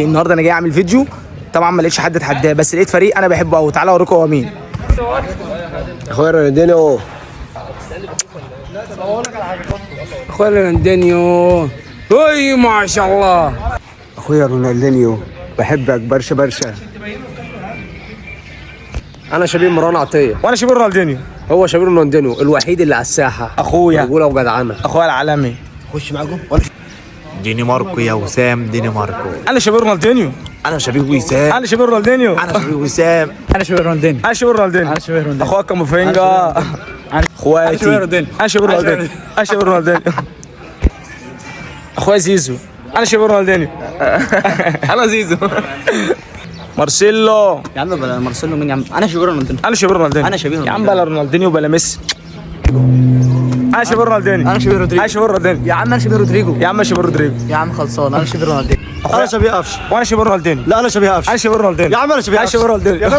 النهارده انا جاي اعمل فيديو، طبعا ما لقيتش حد اتحداه، بس لقيت فريق انا بحبه قوي. تعالى اوريكم هو مين. اخويا رونالدينيو. اخويا رونالدينيو. اي ما شاء الله. اخويا رونالدينيو بحبك برشا برشا. انا شبيه مروان عطيه. وانا شبيه رونالدينيو. هو شبيه رونالدينيو الوحيد اللي على الساحه. اخويا رجوله وجدعنه. اخويا العالمي. خش معاكم. دينماركو يا وسام، دينماركو. انا شبيه رونالدينيو. انا شبيه وسام. انا شبيه رونالدينيو. انا شبيه وسام. انا شبيه رونالدينيو. انا شبيه رونالدينيو. انا شبيه رونالدينيو. اخويا كاموفينجا. اخواتي. انا شبيه رونالدينيو. انا شبيه رونالدينيو. انا شبيه رونالدينيو. اخويا زيزو. انا شبيه رونالدينيو. انا زيزو. مارسيلو. يا عم بلا مارسيلو مين يا عم؟ انا شبيه رونالدينيو. انا شبيه رونالدينيو. أنا شبيه يا عم رونالدينيو. بلا رونالدينيو بلا ميسي. انا شبيه رونالدينيو. انا شبيه رودريجو. انا شبيه رونالدينيو. يا عم انا شبيه رودريجو. يا عم انا شبيه رودريجو. يا عم خلصان انا شبيه رونالدينيو. انا شبيه قفش. وانا شبيه رونالدينيو. لا انا شبيه قفش. انا شبيه رونالدينيو. يا عم انا شبيه انا قفش. شبيه رونالدينيو.